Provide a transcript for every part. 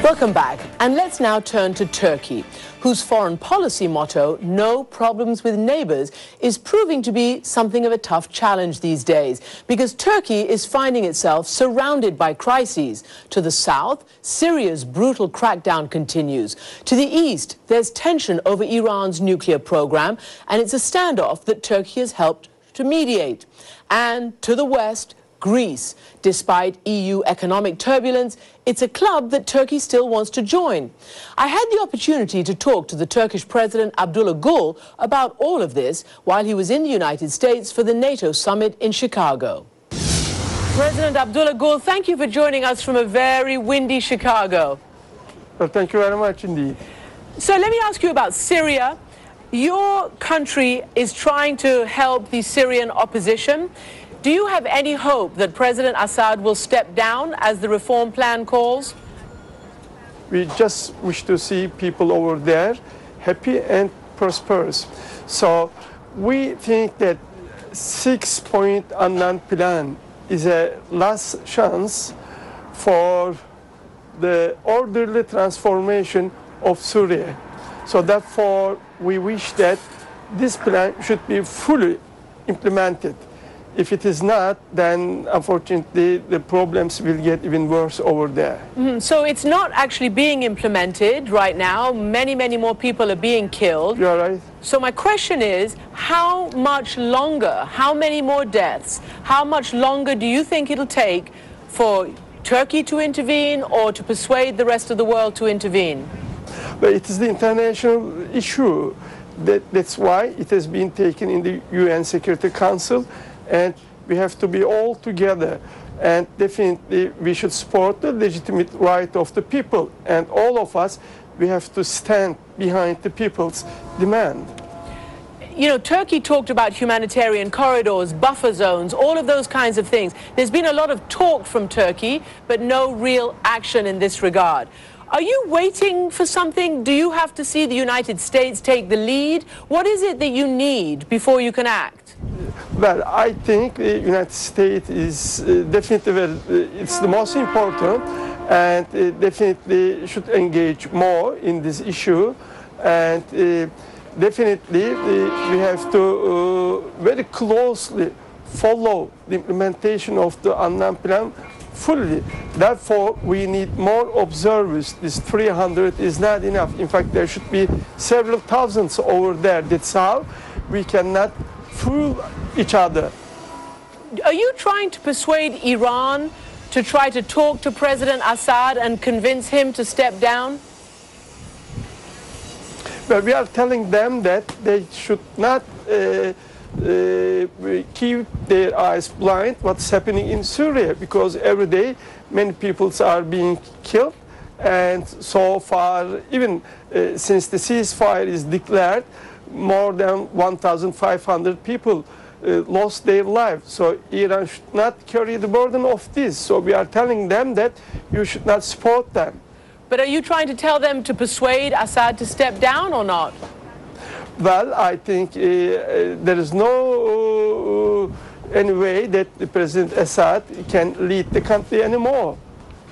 Welcome back, and let's now turn to Turkey, whose foreign policy motto, no problems with neighbors, is proving to be something of a tough challenge these days, because Turkey is finding itself surrounded by crises. To the south, Syria's brutal crackdown continues. To the east, there's tension over Iran's nuclear program, and it's a standoff that Turkey has helped to mediate. And to the west, Greece. Despite EU economic turbulence, it's a club that Turkey still wants to join. I had the opportunity to talk to the Turkish President Abdullah Gül about all of this while he was in the United States for the NATO summit in Chicago. President Abdullah Gül, thank you for joining us from a very windy Chicago. Well, thank you very much indeed. So let me ask you about Syria. Your country is trying to help the Syrian opposition. Do you have any hope that President Assad will step down as the reform plan calls? We just wish to see people over there happy and prosperous. So we think that 6-point Annan plan is a last chance for the orderly transformation of Syria. So therefore, we wish that this plan should be fully implemented. If it is not, then unfortunately the problems will get even worse over there. So it's not actually being implemented right now. Many more people are being killed. You're right. So my question is, how much longer, how many more deaths, how much longer do you think it'll take for Turkey to intervene or to persuade the rest of the world to intervene? But it is the international issue. That's why it has been taken in the UN Security Council. And we have to be all together, and definitely we should support the legitimate right of the people, and all of us, we have to stand behind the people's demand. You know, Turkey talked about humanitarian corridors, buffer zones, all of those kinds of things. There's been a lot of talk from Turkey, but no real action in this regard. Are you waiting for something? Do you have to see the United States take the lead? What is it that you need before you can act? Well, I think the United States is definitely it's the most important, and definitely should engage more in this issue, and definitely we have to very closely follow the implementation of the Annan plan fully. Therefore, we need more observers. This 300 is not enough. In fact, there should be several thousands over there. That's how we cannot fool each other. Are you trying to persuade Iran to try to talk to President Assad and convince him to step down? Well, we are telling them that they should not keep their eyes blind what's happening in Syria, because every day many people are being killed, and so far, even since the ceasefire is declared, more than 1,500 people lost their lives. So Iran should not carry the burden of this. So we are telling them that you should not support them. But are you trying to tell them to persuade Assad to step down or not? Well, I think there is no any way that the President Assad can lead the country anymore.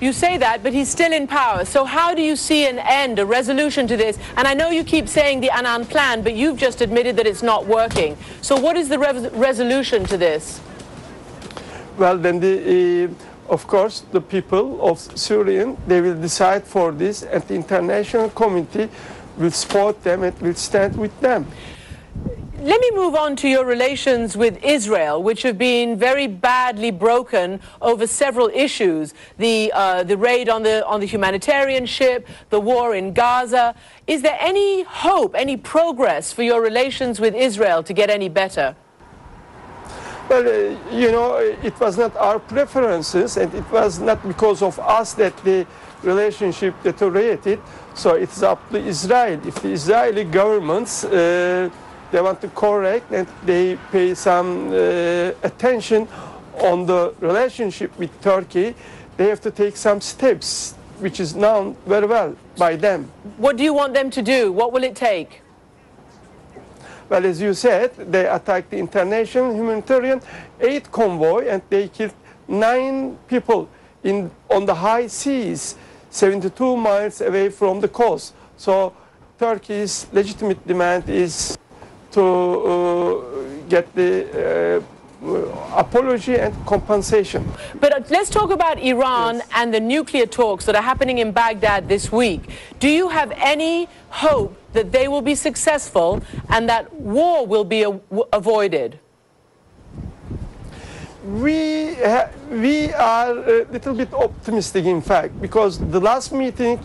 You say that, but he's still in power. So how do you see an end, a resolution to this? And I know you keep saying the Annan plan, but you've just admitted that it's not working. So what is the resolution to this? Well, then of course, the people of Syria, they will decide for this, and the international community will support them and will stand with them. Let me move on to your relations with Israel, which have been very badly broken over several issues. The raid on the humanitarian ship, the war in Gaza. Is there any hope, any progress for your relations with Israel to get any better? Well, you know, it was not our preferences, and it was not because of us that the relationship deteriorated. So it's up to Israel. If the Israeli governments they want to correct and they pay some attention on the relationship with Turkey, they have to take some steps, which is known very well by them. What do you want them to do? What will it take? Well, as you said, they attacked the international humanitarian aid convoy, and they killed 9 people on the high seas. 72 miles away from the coast. So Turkey's legitimate demand is to get the apology and compensation. But let's talk about Iran Yes. and the nuclear talks that are happening in Baghdad this week. Do you have any hope that they will be successful and that war will be avoided? We are a little bit optimistic, in fact, because the last meeting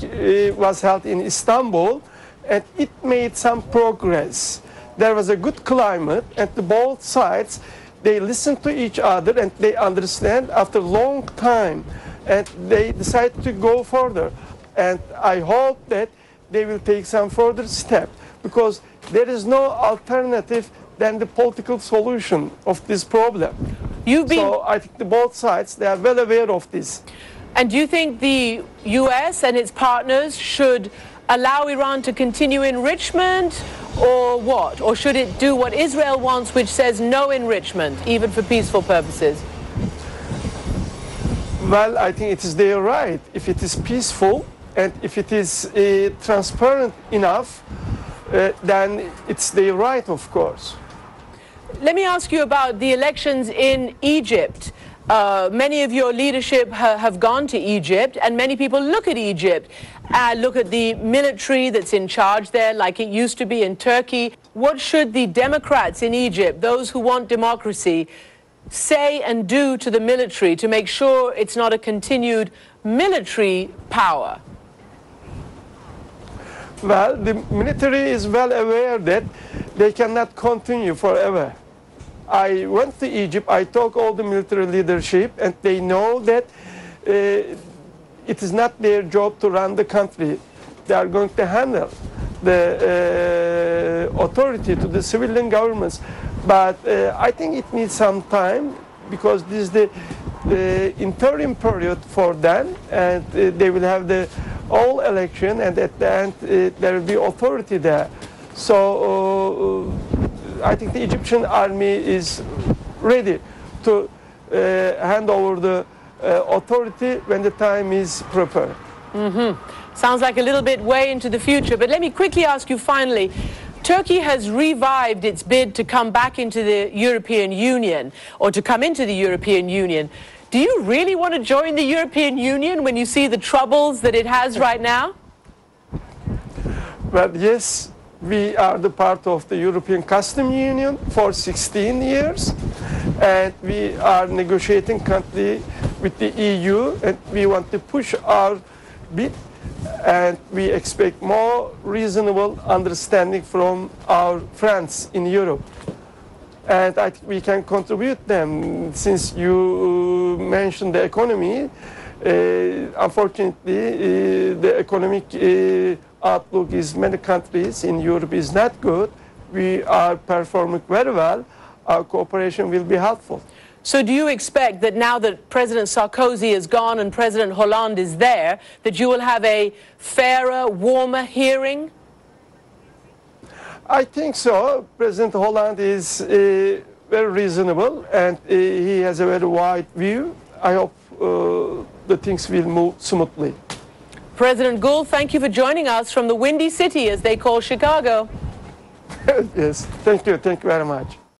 was held in Istanbul and it made some progress. There was a good climate and both sides, they listen to each other and they understand after a long time and they decide to go further. And I hope that they will take some further steps because there is no alternative than the political solution of this problem. So I think both sides, they are well aware of this. And do you think the US and its partners should allow Iran to continue enrichment or what? Or should it do what Israel wants, which says no enrichment, even for peaceful purposes? Well, I think it is their right. If it is peaceful and if it is transparent enough, then it's their right, of course. Let me ask you about the elections in Egypt. Many of your leadership have gone to Egypt, and many people look at Egypt, look at the military that's in charge there, like it used to be in Turkey. What should the Democrats in Egypt, those who want democracy, say and do to the military to make sure it's not a continued military power? Well, the military is well aware that they cannot continue forever. I went to Egypt, I talked all the military leadership, and they know that it is not their job to run the country. They are going to handle the authority to the civilian governments. But I think it needs some time because this is the interim period for them, and they will have the all election, and at the end there will be authority there. So I think the Egyptian army is ready to hand over the authority when the time is proper. Sounds like a little bit way into the future, but let me quickly ask you finally. Turkey has revived its bid to come back into the European Union, or to come into the European Union. Do you really want to join the European Union when you see the troubles that it has right now? Well, yes, we are the part of the European Customs Union for 16 years, and we are negotiating country with the EU, and we want to push our bid, and we expect more reasonable understanding from our friends in Europe. And I think we can contribute them. Since you mentioned the economy, unfortunately, the economic outlook is many countries in Europe is not good. We are performing very well. Our cooperation will be helpful. So do you expect that now that President Sarkozy is gone and President Hollande is there, that you will have a fairer, warmer hearing? I think so. President Hollande is very reasonable and he has a very wide view. I hope the things will move smoothly. President Gül, thank you for joining us from the Windy City, as they call Chicago. Yes, thank you very much.